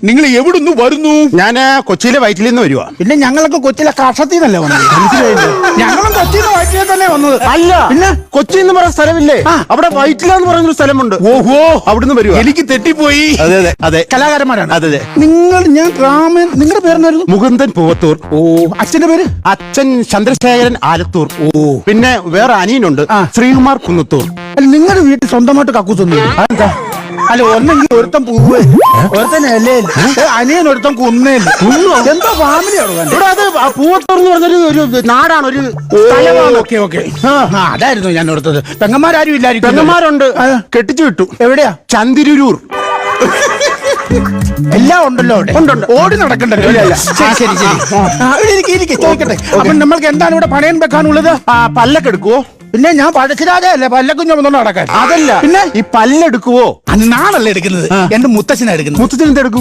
നിങ്ങൾ എവിടുന്ന് വരുന്നു? ഞാൻ കൊച്ചിയിലെ വയറ്റിൽ നിന്ന് വരുവാ. പിന്നെ ഞങ്ങളൊക്കെ കൊച്ചിയിലെ കഷത്തിൽ നിന്നല്ലേ വന്നത്? ഞങ്ങളും കൊച്ചിയിൽ നിന്ന് വയറ്റിൽ തന്നെ വന്നത്. അല്ല, പിന്നെ കൊച്ചി എന്ന് പറയുന്ന സ്ഥലമില്ലേ, അവിടെ വയറ്റിലെന്ന് പറയുന്നൊരു സ്ഥലമുണ്ട്. ഓഹോ, അവിടുന്ന് വരുവാ. എനിക്ക് തെറ്റിപ്പോയി. അതെ അതെ അതെ, കലാകാരന്മാരാണ്. അതെ അതെ. ഞാൻ രാമൻ. നിങ്ങളുടെ പേരെന്നായിരുന്നു? മുകുന്ദൻ പൂവത്തൂർ. ഓ, അച്ഛന്റെ പേര്? അച്ഛൻ ചന്ദ്രശേഖരൻ ആലത്തൂർ. ഓ, പിന്നെ വേറെ അനിയനുണ്ട്, ശ്രീകുമാർ കുന്നത്തൂർ. അല്ല, നിങ്ങളുടെ വീട്ടിൽ സ്വന്തമായിട്ട് കക്കൂസൊന്നും? അതെന്താ? അല്ല, ഒന്നെങ്കിൽ ഒരുത്തം പൂവ്, ഒരുത്തൻ ഇലയിൽ, അനിയൻ ഒരുത്തം കുന്നേൽ. എന്തോ ഫാമിലിയാണ് ഇവിടെ. അത് പൂവത്തൂർ എന്ന് പറഞ്ഞൊരു ഒരു നാടാണ്, ഒരു സ്ഥലമാണ്. ഓക്കെ ഓക്കെ, അതായിരുന്നു ഞാൻ ഓർത്തത്. പെങ്ങന്മാരും ഇല്ലായിരിക്കും? പെങ്ങന്മാരുണ്ട്, കെട്ടിച്ചു വിട്ടു. എവിടെയാ? ചന്തിരൂർ. എല്ലാം ഉണ്ടല്ലോ അവിടെ. ഉണ്ട്. ഓടി നടക്കണ്ടല്ലോ. ശരി ശരി ശരി, ചോദിക്കട്ടെ. അപ്പൊ നമ്മൾക്ക് എന്താണ് ഇവിടെ പണയം വെക്കാനുള്ളത്? പല്ലൊക്കെ എടുക്കുവോ? പിന്നെ ഞാൻ പഴശ്ശിരാജയല്ലേ പല്ലക്കുഞ്ഞു വന്നോണ്ട് നടക്കാൻ? അതല്ല, പിന്നെ ഈ പല്ലെടുക്കുവോ? അന്ന് നാളല്ലേ എടുക്കുന്നത്? എന്റെ മുത്തച്ഛനാ എടുക്കുന്നത്. മുത്തച്ഛൻ എന്തെടുക്കും?